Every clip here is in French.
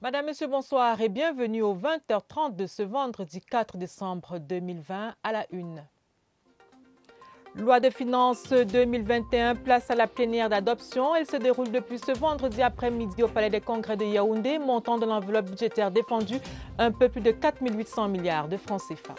Madame, Monsieur, bonsoir et bienvenue au 20h30 de ce vendredi 4 décembre 2020 à la une. Loi de finances 2021, place à la plénière d'adoption. Elle se déroule depuis ce vendredi après-midi au Palais des Congrès de Yaoundé, montant de l'enveloppe budgétaire défendue un peu plus de 4 800 milliards de francs CFA.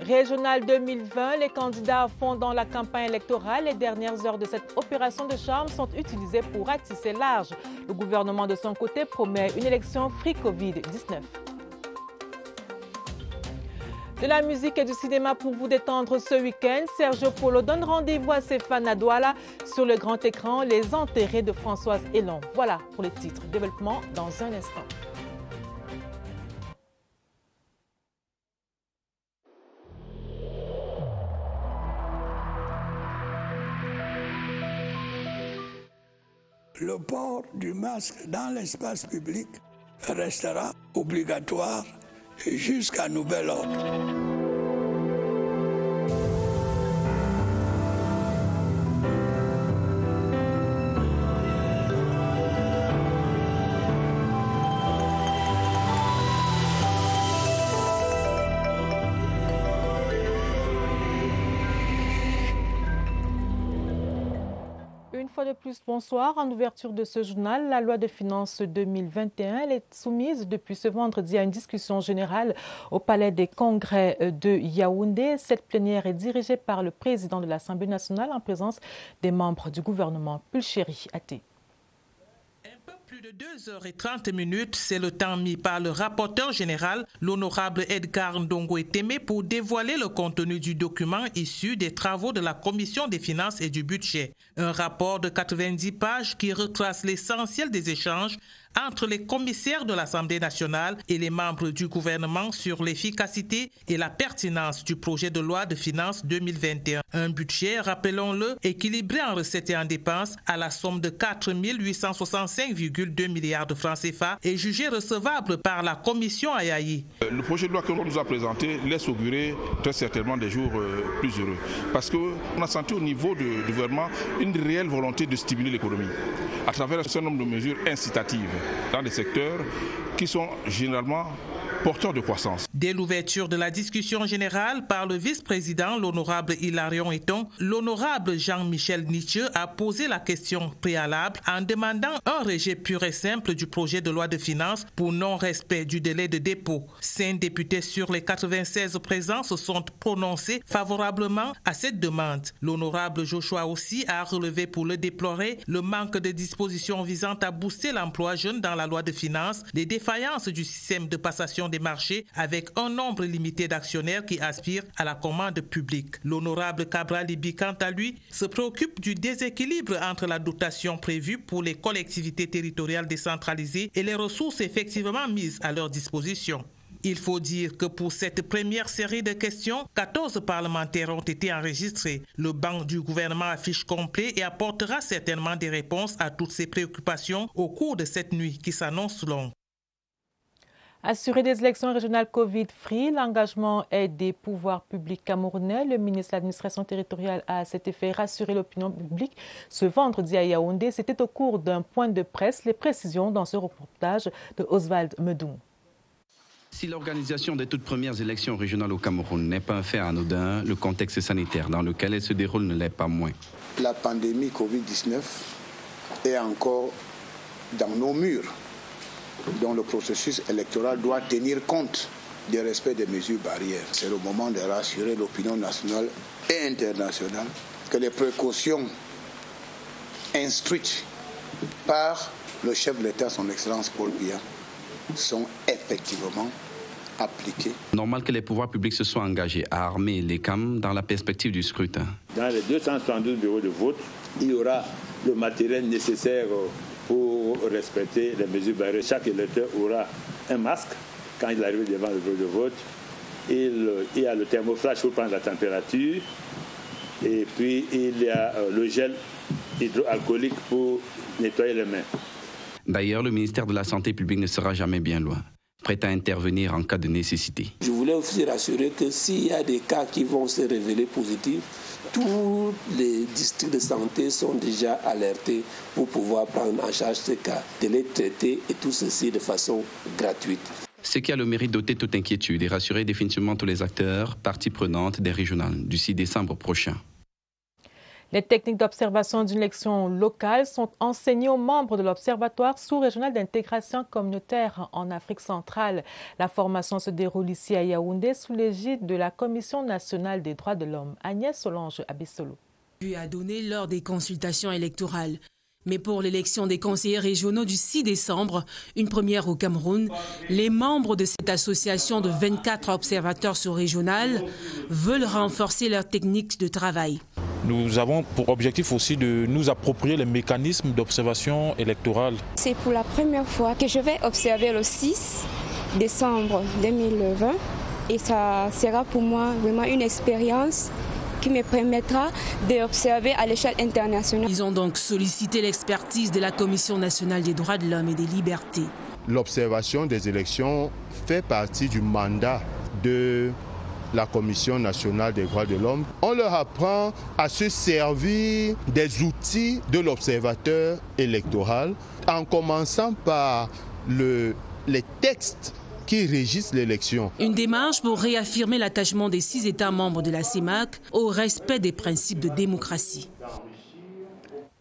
Régional 2020, les candidats font dans la campagne électorale. Les dernières heures de cette opération de charme sont utilisées pour ratisser large. Le gouvernement de son côté promet une élection free Covid-19. De la musique et du cinéma pour vous détendre ce week-end, Sergio Polo donne rendez-vous à ses fans à Douala sur le grand écran, Les Enterrés de Françoise Elan. Voilà pour les titres. Développement dans un instant. Le port du masque dans l'espace public restera obligatoire jusqu'à nouvel ordre. Une fois de plus, bonsoir. En ouverture de ce journal, la loi de finances 2021 elle est soumise depuis ce vendredi à une discussion générale au Palais des Congrès de Yaoundé. Cette plénière est dirigée par le président de l'Assemblée nationale en présence des membres du gouvernement. Pulchéri Até. Plus de 2h30, c'est le temps mis par le rapporteur général, l'honorable Edgar Ndongo-Eteme, pour dévoiler le contenu du document issu des travaux de la Commission des finances et du budget. Un rapport de 90 pages qui retrace l'essentiel des échanges entre les commissaires de l'Assemblée nationale et les membres du gouvernement sur l'efficacité et la pertinence du projet de loi de finances 2021. Un budget, rappelons-le, équilibré en recettes et en dépenses à la somme de 4 865,2 milliards de francs CFA est jugé recevable par la commission Ayayi. Le projet de loi que l'on nous a présenté laisse augurer très certainement des jours plus heureux. Parce qu'on a senti au niveau du gouvernement une réelle volonté de stimuler l'économie à travers un certain nombre de mesures incitatives dans des secteurs qui sont généralement porteurs de croissance. Dès l'ouverture de la discussion générale par le vice-président, l'honorable Hilarion Eton, l'honorable Jean-Michel Nietzsche a posé la question préalable en demandant un rejet pur et simple du projet de loi de finances pour non-respect du délai de dépôt. 5 députés sur les 96 présents se sont prononcés favorablement à cette demande. L'honorable Joshua aussi a relevé pour le déplorer le manque de dispositions visant à booster l'emploi jeune dans la loi de finances, les défaillances du système de passation des marchés avec un nombre limité d'actionnaires qui aspirent à la commande publique. L'honorable Cabral Libi, quant à lui, se préoccupe du déséquilibre entre la dotation prévue pour les collectivités territoriales décentralisées et les ressources effectivement mises à leur disposition. Il faut dire que pour cette première série de questions, 14 parlementaires ont été enregistrés. Le banc du gouvernement affiche complet et apportera certainement des réponses à toutes ces préoccupations au cours de cette nuit qui s'annonce longue. Assurer des élections régionales Covid-free, l'engagement est des pouvoirs publics camerounais. Le ministre de l'Administration territoriale a à cet effet rassuré l'opinion publique ce vendredi à Yaoundé. C'était au cours d'un point de presse. Les précisions dans ce reportage de Oswald Medoun. Si l'organisation des toutes premières élections régionales au Cameroun n'est pas un fait anodin, le contexte sanitaire dans lequel elles se déroulent ne l'est pas moins. La pandémie Covid-19 est encore dans nos murs, dont le processus électoral doit tenir compte du respect des mesures barrières. C'est le moment de rassurer l'opinion nationale et internationale que les précautions instruites par le chef de l'État, son Excellence Paul Biya, sont effectivement appliquées. Normal que les pouvoirs publics se soient engagés à armer les CAM dans la perspective du scrutin. Dans les 272 bureaux de vote, il y aura le matériel nécessaire pour respecter les mesures barrières. Chaque électeur aura un masque quand il arrive devant le bureau de vote. Il y a le thermoflash pour prendre la température. Et puis il y a le gel hydroalcoolique pour nettoyer les mains. D'ailleurs, le ministère de la Santé publique ne sera jamais bien loin. prête à intervenir en cas de nécessité. Je voulais aussi rassurer que s'il y a des cas qui vont se révéler positifs, tous les districts de santé sont déjà alertés pour pouvoir prendre en charge ces cas, de les traiter et tout ceci de façon gratuite. Ce qui a le mérite d'ôter toute inquiétude et rassurer définitivement tous les acteurs, parties prenantes des régionales du 6 décembre prochain. Les techniques d'observation d'une élection locale sont enseignées aux membres de l'Observatoire sous-régional d'intégration communautaire en Afrique centrale. La formation se déroule ici à Yaoundé sous l'égide de la Commission nationale des droits de l'homme. Agnès Solange Abessolo. Puis a donné lors des consultations électorales. Mais pour l'élection des conseillers régionaux du 6 décembre, une première au Cameroun, les membres de cette association de 24 observateurs sous-régionaux veulent renforcer leurs techniques de travail. Nous avons pour objectif aussi de nous approprier les mécanismes d'observation électorale. C'est pour la première fois que je vais observer le 6 décembre 2020 et ça sera pour moi vraiment une expérience qui me permettra d'observer à l'échelle internationale. Ils ont donc sollicité l'expertise de la Commission nationale des droits de l'homme et des libertés. L'observation des élections fait partie du mandat de la Commission nationale des droits de l'homme. On leur apprend à se servir des outils de l'observateur électoral en commençant par les textes qui régissent l'élection. Une démarche pour réaffirmer l'attachement des 6 États membres de la CEMAC au respect des principes de démocratie.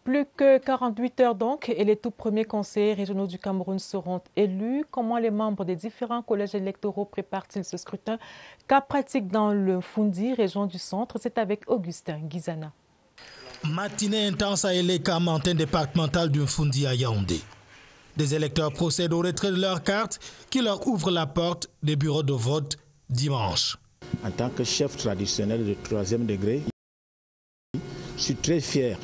Plus que 48 heures donc et les tout premiers conseillers régionaux du Cameroun seront élus. Comment les membres des différents collèges électoraux préparent-ils ce scrutin? Cas pratique dans le Fundi, région du centre, c'est avec Augustin Guizana. Matinée intense à Eleka, antenne départementale du Fundi à Yaoundé. Des électeurs procèdent au retrait de leurs cartes qui leur ouvrent la porte des bureaux de vote dimanche. En tant que chef traditionnel de 3e degré, je suis très fier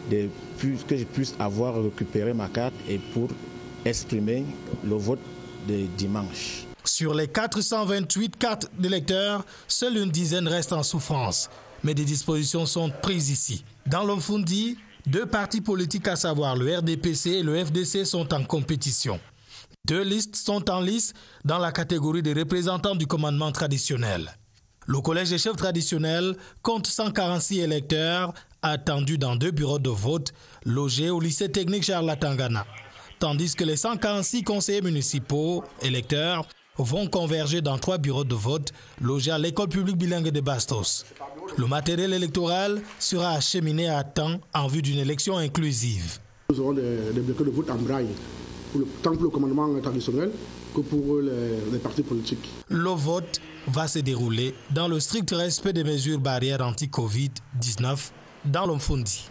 que je puisse avoir récupéré ma carte et pour exprimer le vote de dimanche. Sur les 428 cartes d'électeurs, seule une dizaine restent en souffrance. Mais des dispositions sont prises ici. Dans le Fundi, 2 partis politiques, à savoir le RDPC et le FDC, sont en compétition. 2 listes sont en lice dans la catégorie des représentants du commandement traditionnel. Le collège des chefs traditionnels compte 146 électeurs attendus dans 2 bureaux de vote logés au lycée technique Charles Latangana. Tandis que les 146 conseillers municipaux électeurs vont converger dans 3 bureaux de vote logés à l'école publique bilingue de Bastos. Le matériel électoral sera acheminé à temps en vue d'une élection inclusive. Nous aurons des blocs de vote en braille, tant pour le commandement traditionnel que pour les partis politiques. Le vote va se dérouler dans le strict respect des mesures barrières anti-Covid-19 dans le Fundi.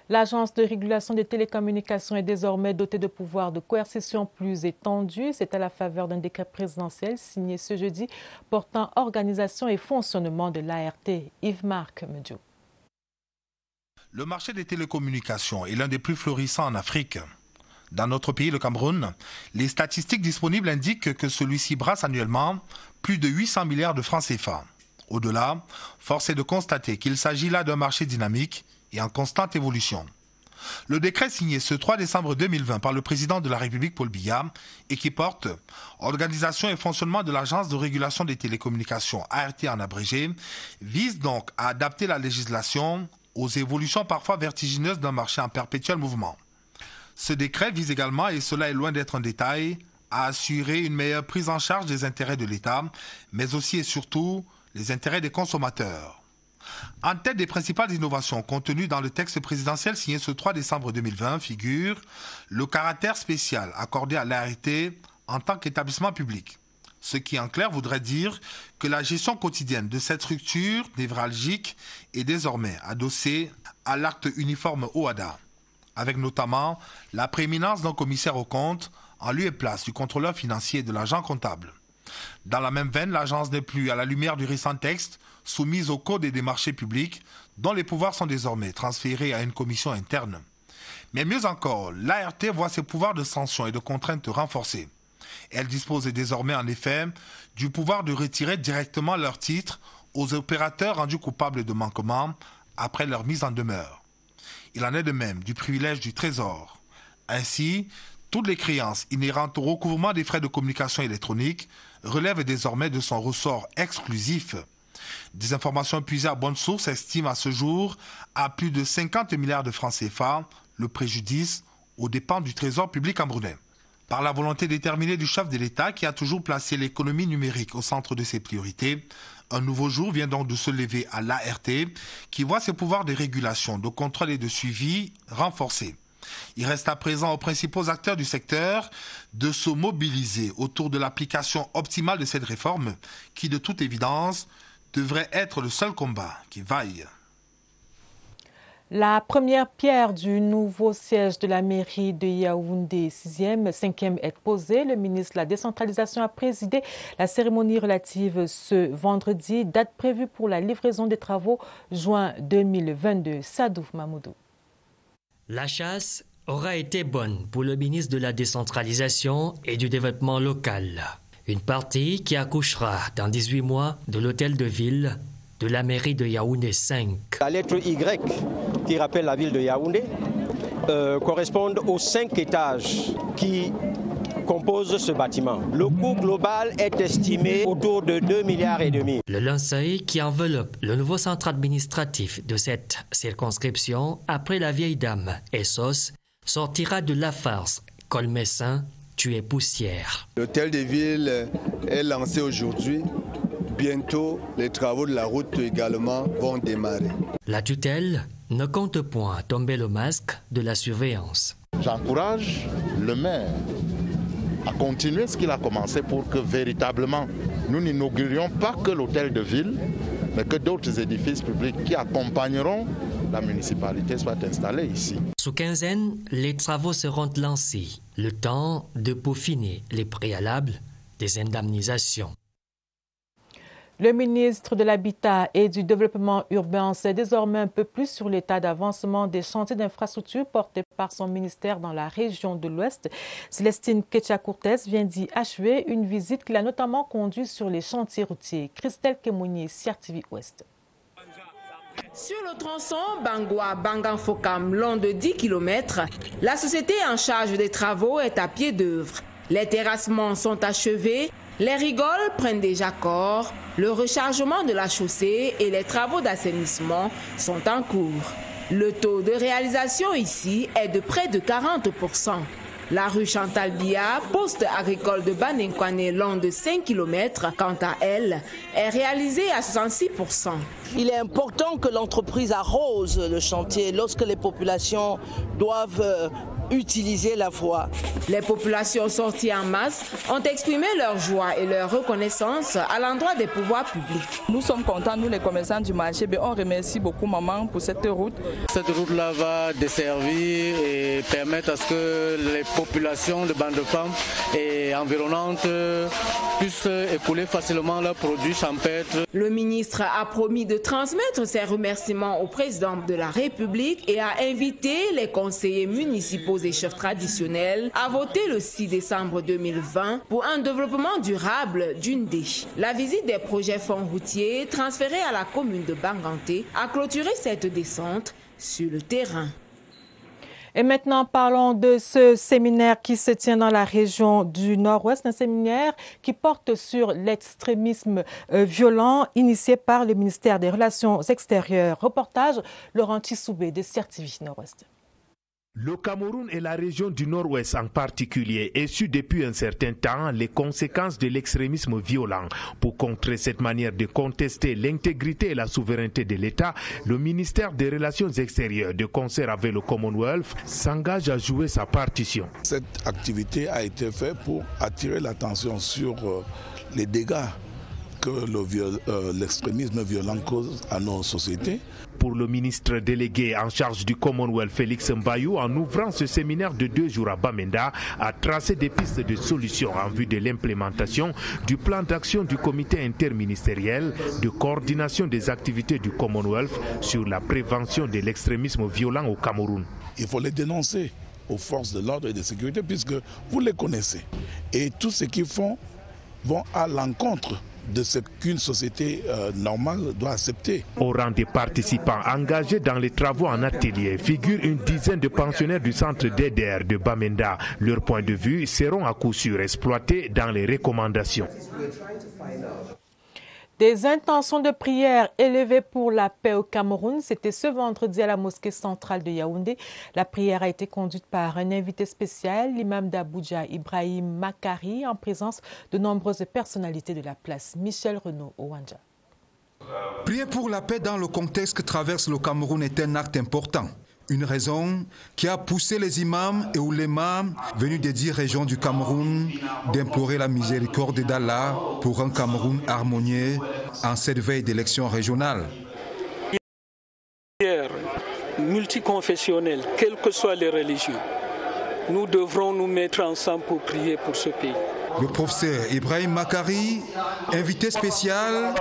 L'Agence de régulation des télécommunications est désormais dotée de pouvoirs de coercition plus étendus. C'est à la faveur d'un décret présidentiel signé ce jeudi portant organisation et fonctionnement de l'ART. Yves-Marc Medjo. Le marché des télécommunications est l'un des plus florissants en Afrique. Dans notre pays, le Cameroun, les statistiques disponibles indiquent que celui-ci brasse annuellement plus de 800 milliards de francs CFA. Au-delà, force est de constater qu'il s'agit là d'un marché dynamique et en constante évolution. Le décret signé ce 3 décembre 2020 par le président de la République, Paul Biya, et qui porte « Organisation et fonctionnement de l'Agence de régulation des télécommunications, ART en abrégé », vise donc à adapter la législation aux évolutions parfois vertigineuses d'un marché en perpétuel mouvement. Ce décret vise également, et cela est loin d'être un détail, à assurer une meilleure prise en charge des intérêts de l'État, mais aussi et surtout les intérêts des consommateurs. En tête des principales innovations contenues dans le texte présidentiel signé ce 3 décembre 2020 figure le caractère spécial accordé à l'ART en tant qu'établissement public. Ce qui en clair voudrait dire que la gestion quotidienne de cette structure névralgique est désormais adossée à l'acte uniforme OHADA, avec notamment la prééminence d'un commissaire aux comptes en lieu et place du contrôleur financier et de l'agent comptable. Dans la même veine, l'agence n'est plus, à la lumière du récent texte, soumise au code des marchés publics, dont les pouvoirs sont désormais transférés à une commission interne. Mais mieux encore, l'ART voit ses pouvoirs de sanction et de contrainte renforcés. Elle dispose désormais en effet du pouvoir de retirer directement leurs titres aux opérateurs rendus coupables de manquements après leur mise en demeure. Il en est de même du privilège du Trésor. Ainsi, Toutes les créances inhérentes au recouvrement des frais de communication électronique relèvent désormais de son ressort exclusif. Des informations puisées à bonne source estiment à ce jour à plus de 50 milliards de francs CFA le préjudice aux dépens du trésor public camerounais. Par la volonté déterminée du chef de l'État qui a toujours placé l'économie numérique au centre de ses priorités, un nouveau jour vient donc de se lever à l'ART qui voit ses pouvoirs de régulation, de contrôle et de suivi renforcés. Il reste à présent aux principaux acteurs du secteur de se mobiliser autour de l'application optimale de cette réforme qui, de toute évidence, devrait être le seul combat qui vaille. La première pierre du nouveau siège de la mairie de Yaoundé, 6e, 5e, est posée. Le ministre de la Décentralisation a présidé la cérémonie relative ce vendredi, date prévue pour la livraison des travaux juin 2022. Sadou Mamoudou. La chasse aura été bonne pour le ministre de la Décentralisation et du Développement local. Une partie qui accouchera dans 18 mois de l'hôtel de ville de la mairie de Yaoundé 5. La lettre Y qui rappelle la ville de Yaoundé correspond aux 5 étages qui composent ce bâtiment. Le coût global est estimé autour de 2,5 milliards. Le linceul qui enveloppe le nouveau centre administratif de cette circonscription après la vieille dame Essos sortira de la farce Colmessin tué poussière. L'hôtel de ville est lancé aujourd'hui. Bientôt, les travaux de la route également vont démarrer. La tutelle ne compte point tomber le masque de la surveillance. J'encourage le maire à continuer ce qu'il a commencé pour que véritablement nous n'inaugurions pas que l'hôtel de ville, mais que d'autres édifices publics qui accompagneront la municipalité soient installés ici. Sous quinzaine, les travaux seront lancés. Le temps de peaufiner les préalables des indemnisations. Le ministre de l'Habitat et du Développement urbain sait désormais un peu plus sur l'état d'avancement des chantiers d'infrastructure portés par son ministère dans la région de l'Ouest. Célestine Ketcha-Courtez vient d'y achever une visite qu'il a notamment conduite sur les chantiers routiers. Christelle Kemouni, CRTV Ouest. Sur le tronçon Bangoua-Banganfokam, long de 10 km, la société en charge des travaux est à pied d'œuvre. Les terrassements sont achevés, les rigoles prennent déjà corps, le rechargement de la chaussée et les travaux d'assainissement sont en cours. Le taux de réalisation ici est de près de 40%. La rue Chantal Biya, poste agricole de Banenkwane, long de 5 km, quant à elle, est réalisée à 66%. Il est important que l'entreprise arrose le chantier lorsque les populations doivent utiliser la voie. Les populations sorties en masse ont exprimé leur joie et leur reconnaissance à l'endroit des pouvoirs publics. Nous sommes contents, nous les commerçants du marché, on remercie beaucoup maman pour cette route. Cette route-là va desservir et permettre à ce que les populations de bandes de femmes et environnantes puissent écouler facilement leurs produits champêtres. Le ministre a promis de transmettre ses remerciements au président de la République et a invité les conseillers municipaux et chefs traditionnels à voter le 6 décembre 2020 pour un développement durable d'Undé. La visite des projets fonds routiers transférés à la commune de Banganté a clôturé cette descente sur le terrain. Et maintenant, parlons de ce séminaire qui se tient dans la région du Nord-Ouest, un séminaire qui porte sur l'extrémisme violent initié par le ministère des Relations extérieures. Reportage Laurent Tissoubé de CRTV Nord-Ouest. Le Cameroun et la région du Nord-Ouest en particulier est su depuis un certain temps les conséquences de l'extrémisme violent. Pour contrer cette manière de contester l'intégrité et la souveraineté de l'État, le ministère des Relations extérieures, de concert avec le Commonwealth, s'engage à jouer sa partition. Cette activité a été faite pour attirer l'attention sur les dégâts que l'extrémisme violent cause à nos sociétés. Pour le ministre délégué en charge du Commonwealth, Félix Mbayou, en ouvrant ce séminaire de 2 jours à Bamenda, a tracé des pistes de solutions en vue de l'implémentation du plan d'action du comité interministériel de coordination des activités du Commonwealth sur la prévention de l'extrémisme violent au Cameroun. Il faut les dénoncer aux forces de l'ordre et de sécurité puisque vous les connaissez. Et tout ce qu'ils font vont à l'encontre de ce qu'une société normale doit accepter. Au rang des participants engagés dans les travaux en atelier figurent une dizaine de pensionnaires du centre d'EDR de Bamenda. Leurs points de vue seront à coup sûr exploités dans les recommandations. Des intentions de prière élevées pour la paix au Cameroun, c'était ce vendredi à la mosquée centrale de Yaoundé. La prière a été conduite par un invité spécial, l'imam d'Abuja, Ibrahim Makari, en présence de nombreuses personnalités de la place. Michel Renaud Owanja. Prier pour la paix dans le contexte que traverse le Cameroun est un acte important. Une raison qui a poussé les imams et oulémas venus des 10 régions du Cameroun d'implorer la miséricorde d'Allah pour un Cameroun harmonieux en cette veille d'élections régionales. Multiconfessionnelle, quelles que soient les religions, nous devrons nous mettre ensemble pour prier pour ce pays. Le professeur Ibrahim Makari, invité spécial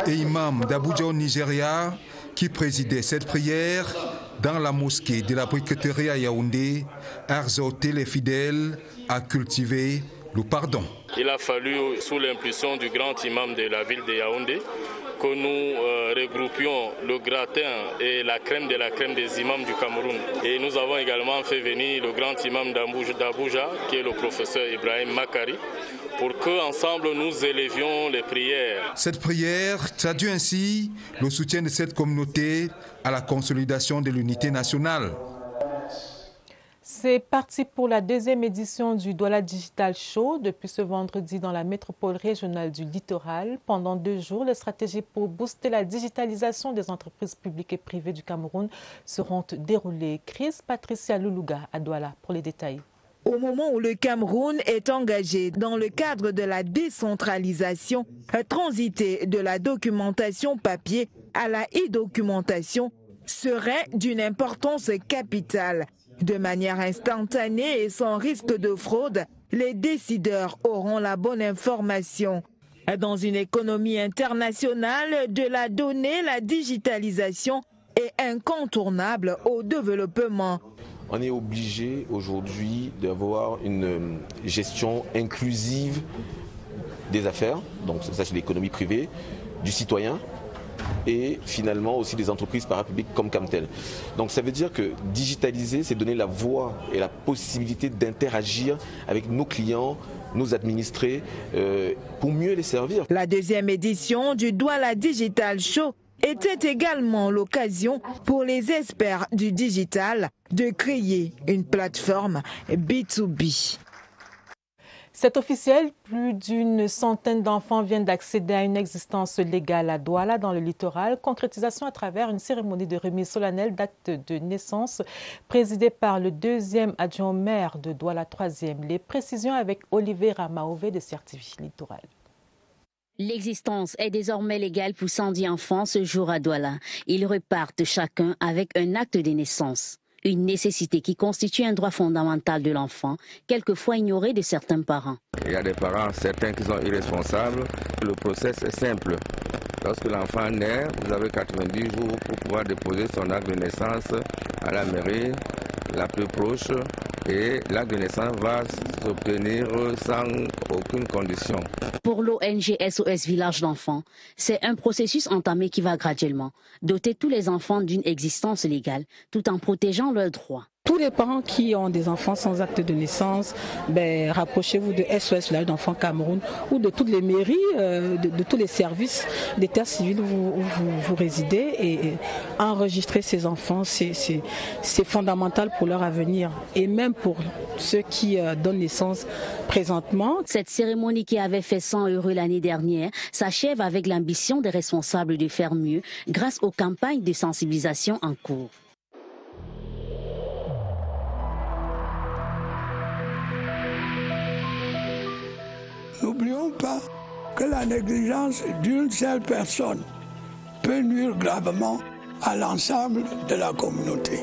et imam d'Abuja au Nigeria, qui présidait cette prière dans la mosquée de la briqueterie à Yaoundé, a exhorté les fidèles à cultiver le pardon. Il a fallu, sous l'impulsion du grand imam de la ville de Yaoundé, que nous regroupions le gratin et la crème de la crème des imams du Cameroun. Et nous avons également fait venir le grand imam d'Abuja, qui est le professeur Ibrahim Makari, pour qu'ensemble nous élevions les prières. Cette prière traduit ainsi le soutien de cette communauté à la consolidation de l'unité nationale. C'est parti pour la deuxième édition du Douala Digital Show depuis ce vendredi dans la métropole régionale du Littoral. Pendant 2 jours, les stratégies pour booster la digitalisation des entreprises publiques et privées du Cameroun seront déroulées. Chris Patricia Loulouga à Douala pour les détails. Au moment où le Cameroun est engagé dans le cadre de la décentralisation, transiter de la documentation papier à la e-documentation serait d'une importance capitale. De manière instantanée et sans risque de fraude, les décideurs auront la bonne information. Dans une économie internationale de la donnée, la digitalisation est incontournable au développement. On est obligé aujourd'hui d'avoir une gestion inclusive des affaires, donc ça c'est l'économie privée, du citoyen et finalement aussi des entreprises parapubliques comme Camtel. Donc ça veut dire que digitaliser, c'est donner la voix et la possibilité d'interagir avec nos clients, nos administrés, pour mieux les servir. La deuxième édition du Douala Digital Show était également l'occasion pour les experts du digital de créer une plateforme B2B. C'est officiel, plus d'une centaine d'enfants viennent d'accéder à une existence légale à Douala dans le littoral. Concrétisation à travers une cérémonie de remise solennelle d'actes de naissance présidée par le 2e adjoint au maire de Douala 3e. Les précisions avec Olivier Ramaové de CRTV Littoral. L'existence est désormais légale pour 110 enfants ce jour à Douala. Ils repartent chacun avec un acte de naissance. Une nécessité qui constitue un droit fondamental de l'enfant, quelquefois ignoré de certains parents. Il y a des parents, certains qui sont irresponsables. Le process est simple. Lorsque l'enfant naît, vous avez 90 jours pour pouvoir déposer son acte de naissance à la mairie la plus proche et l'acte de naissance va s'obtenir sans aucune condition. Pour l'ONG SOS Village d'enfants, c'est un processus entamé qui va graduellement doter tous les enfants d'une existence légale tout en protégeant leurs droits. Tous les parents qui ont des enfants sans acte de naissance, rapprochez-vous de SOS Village d'enfants Cameroun ou de toutes les mairies, de tous les services d'état civil où vous résidez et enregistrer ces enfants, c'est fondamental pour leur avenir et même pour ceux qui donnent naissance présentement. Cette cérémonie qui avait fait 100 heureux l'année dernière s'achève avec l'ambition des responsables de faire mieux grâce aux campagnes de sensibilisation en cours. N'oublions pas que la négligence d'une seule personne peut nuire gravement à l'ensemble de la communauté.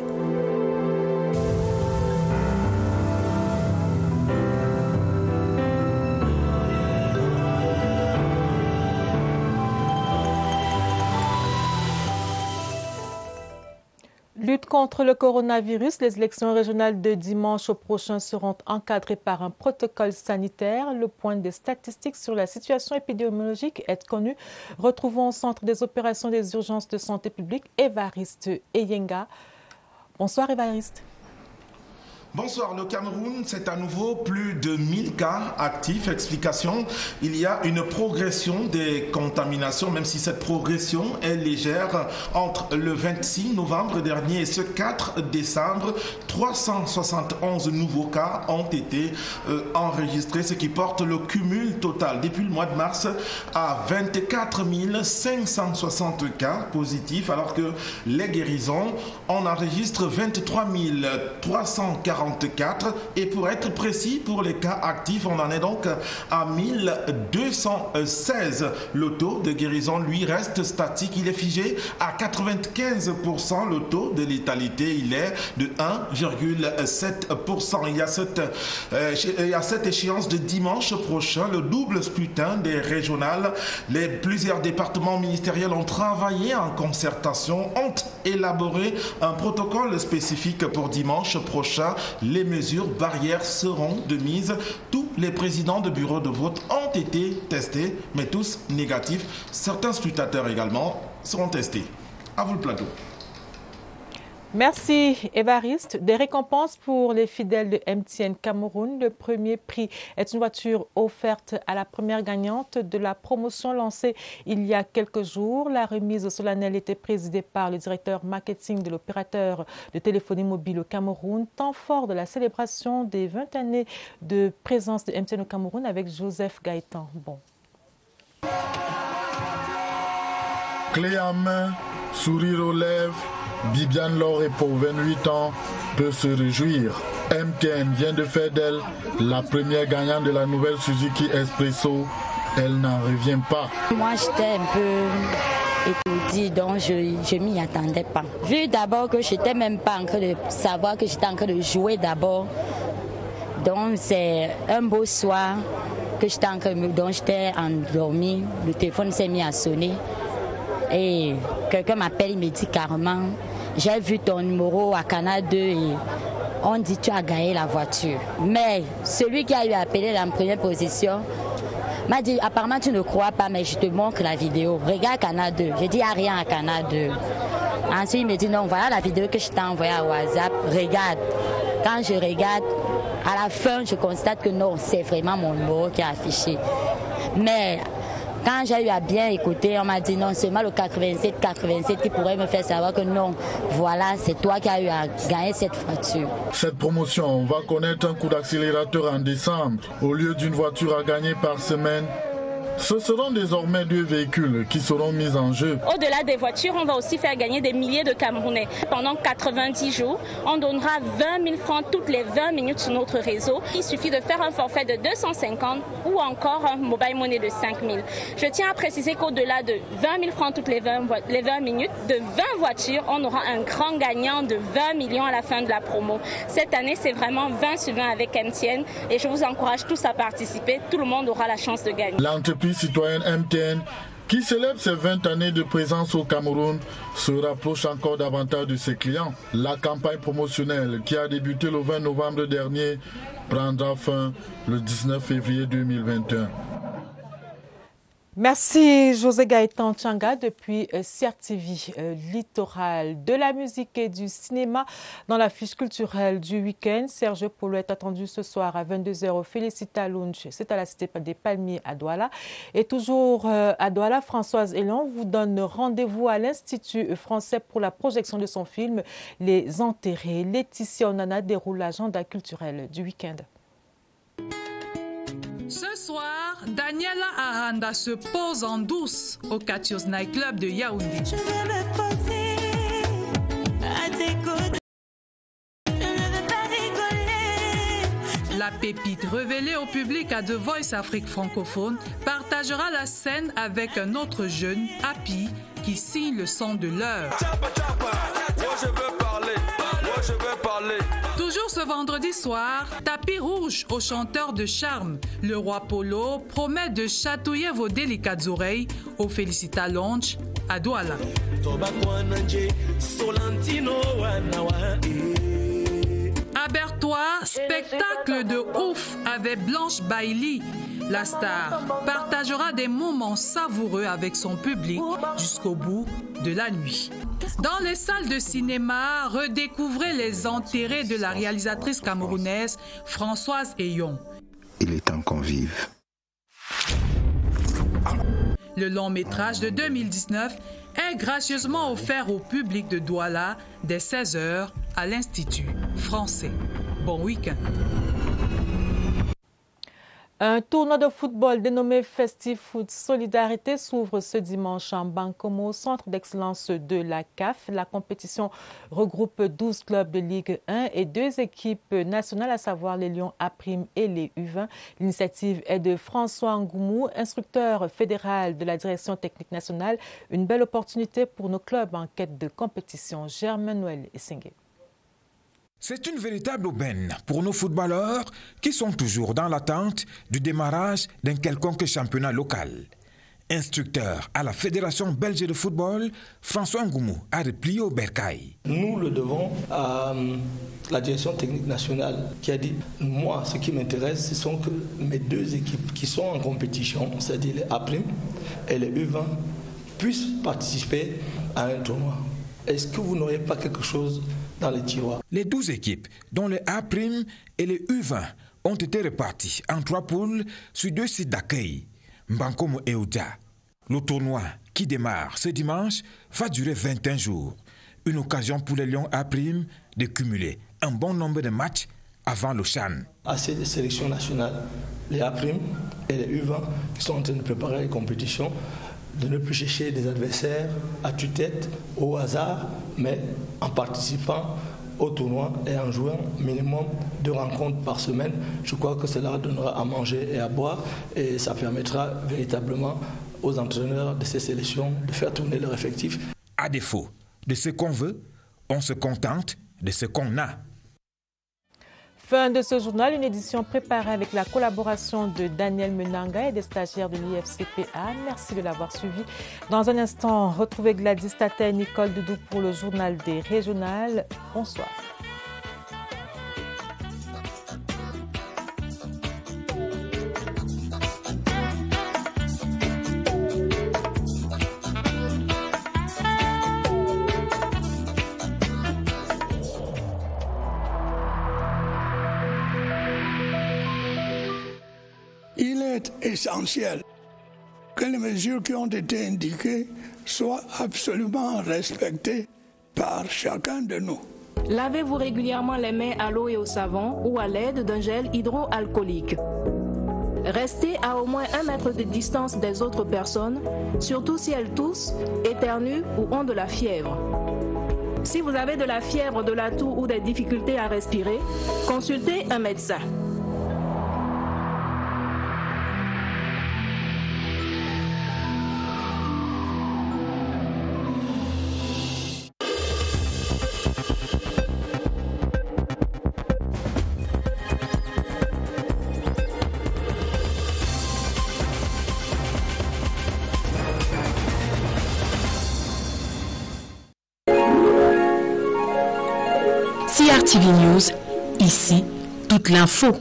lutte contre le coronavirus, les élections régionales de dimanche prochain seront encadrées par un protocole sanitaire. Le point des statistiques sur la situation épidémiologique est connu. Retrouvons au centre des opérations des urgences de santé publique Évariste Eyenga. Bonsoir Évariste. Bonsoir, le Cameroun, c'est à nouveau plus de 1000 cas actifs. Explication, il y a une progression des contaminations, même si cette progression est légère. Entre le 26 novembre dernier et ce 4 décembre, 371 nouveaux cas ont été enregistrés, ce qui porte le cumul total depuis le mois de mars à 24 560 cas positifs, alors que les guérisons, on enregistre 23 344. Et pour être précis, pour les cas actifs, on en est donc à 1216. Le taux de guérison, lui, reste statique. Il est figé à 95%. Le taux de létalité, il est de 1,7%. Il y a cette échéance de dimanche prochain, le double scrutin des régionales. Plusieurs départements ministériels ont travaillé en concertation, ont élaboré un protocole spécifique pour dimanche prochain. Les mesures barrières seront de mise. Tous les présidents de bureaux de vote ont été testés, mais tous négatifs. Certains scrutateurs également seront testés. À vous le plateau. Merci Évariste. Des récompenses pour les fidèles de MTN Cameroun. Le premier prix est une voiture offerte à la première gagnante de la promotion lancée il y a quelques jours. La remise solennelle était présidée par le directeur marketing de l'opérateur de téléphonie mobile au Cameroun, temps fort de la célébration des 20 années de présence de MTN au Cameroun avec Joseph Gaëtan. Bon. Clé en main, sourire aux lèvres, Bibiane Loré, pour 28 ans, peut se réjouir. MTN vient de faire d'elle la première gagnante de la nouvelle Suzuki Espresso. Elle n'en revient pas. Moi, j'étais un peu étourdie, donc je m'y attendais pas. Vu d'abord que je n'étais même pas en train de savoir que j'étais en train de jouer d'abord. Donc, c'est un beau soir que j'étais endormie. Le téléphone s'est mis à sonner. Et quelqu'un m'appelle, il me dit carrément, j'ai vu ton numéro à Canal 2 et on dit tu as gagné la voiture. Mais celui qui a eu appelé en première position m'a dit apparemment tu ne crois pas, mais je te montre la vidéo. Regarde Canal 2. J'ai dit il n'y a rien à Canal 2. Ensuite il me dit non, voilà la vidéo que je t'ai envoyée à WhatsApp. Regarde. Quand je regarde, à la fin je constate que non, c'est vraiment mon numéro qui est affiché. Mais quand j'ai eu à bien écouter, on m'a dit non, seulement le 87 qui pourrait me faire savoir que non, voilà, c'est toi qui as eu à gagner cette voiture. Cette promotion va connaître un coup d'accélérateur en décembre. Au lieu d'une voiture à gagner par semaine, ce seront désormais 2 véhicules qui seront mis en jeu. Au-delà des voitures, on va aussi faire gagner des milliers de Camerounais. Pendant 90 jours, on donnera 20 000 francs toutes les 20 minutes sur notre réseau. Il suffit de faire un forfait de 250 ou encore un mobile money de 5 000. Je tiens à préciser qu'au-delà de 20 000 francs toutes les 20 minutes, de 20 voitures, on aura un grand gagnant de 20 millions à la fin de la promo. Cette année, c'est vraiment 20 sur 20 avec MTN et je vous encourage tous à participer. Tout le monde aura la chance de gagner. L'entreprise citoyenne MTN, qui célèbre ses 20 années de présence au Cameroun, se rapproche encore davantage de ses clients. La campagne promotionnelle, qui a débuté le 20 novembre dernier, prendra fin le 19 février 2021. Merci José Gaëtan Tchanga depuis CRTV Littoral. De la musique et du cinéma dans la fiche culturelle du week-end. Serge Polo est attendu ce soir à 22h au Félicita Lounge. C'est à la Cité des Palmiers à Douala. Et toujours à Douala, Françoise Elan vous donne rendez-vous à l'Institut français pour la projection de son film Les Enterrés. Laetitia Onana déroule l'agenda culturel du week-end. Ce soir, Daniela Aranda se pose en douce au Catios Night Club de Yaoundé. Je vais me poser à tes côtés. Je ne veux pas rigoler. La pépite révélée au public à The Voice Afrique francophone partagera la scène avec un autre jeune, Happy, qui signe le son de l'heure. Toujours ce vendredi soir, tapis rouge au chanteur de charme. Le roi Polo promet de chatouiller vos délicates oreilles au Félicita Lounge à Douala. À Bertois, spectacle de ouf avec Blanche Bailey. La star partagera des moments savoureux avec son public jusqu'au bout de la nuit. Dans les salles de cinéma, redécouvrez Les Enterrés de la réalisatrice camerounaise Françoise Eyon. Il est temps qu'on vive. Le long métrage de 2019 est gracieusement offert au public de Douala dès 16h à l'Institut français. Bon week-end. Un tournoi de football dénommé FestiFoot Solidarité s'ouvre ce dimanche en Bankomo, centre d'excellence de la CAF. La compétition regroupe 12 clubs de Ligue 1 et 2 équipes nationales, à savoir les Lions A' et les U20. L'initiative est de François Ngoumou, instructeur fédéral de la direction technique nationale. Une belle opportunité pour nos clubs en quête de compétition. Germain Noël Essengé. C'est une véritable aubaine pour nos footballeurs qui sont toujours dans l'attente du démarrage d'un quelconque championnat local. Instructeur à la Fédération belge de football, François Ngoumou a replié au bercail. Nous le devons à la direction technique nationale qui a dit « Moi, ce qui m'intéresse, ce sont que mes 2 équipes qui sont en compétition, c'est-à-dire les A' et les U20, puissent participer à un tournoi. Est-ce que vous n'aurez pas quelque chose dans les tiroirs ?» Les 12 équipes, dont les A' et les U20, ont été réparties en 3 poules sur 2 sites d'accueil, Mbankomo et Oudia. Le tournoi, qui démarre ce dimanche, va durer 21 jours. Une occasion pour les Lions A' de cumuler un bon nombre de matchs avant le CHAN. À ces sélections nationales, les A' et les U20 qui sont en train de préparer les compétitions, de ne plus chercher des adversaires à tue-tête, au hasard, mais en participant au tournoi et en jouant minimum 2 rencontres par semaine. Je crois que cela donnera à manger et à boire et ça permettra véritablement aux entraîneurs de ces sélections de faire tourner leur effectif. À défaut de ce qu'on veut, on se contente de ce qu'on a. Fin de ce journal, une édition préparée avec la collaboration de Daniel Menanga et des stagiaires de l'IFCPA. Merci de l'avoir suivi. Dans un instant, retrouvez Gladys Tata et Nicole Doudou pour le journal des régionales. Bonsoir. Il est essentiel que les mesures qui ont été indiquées soient absolument respectées par chacun de nous. Lavez-vous régulièrement les mains à l'eau et au savon ou à l'aide d'un gel hydroalcoolique. Restez à au moins 1 mètre de distance des autres personnes, surtout si elles toussent, éternuent ou ont de la fièvre. Si vous avez de la fièvre, de la toux ou des difficultés à respirer, consultez un médecin. CRTV News, ici, toute l'info.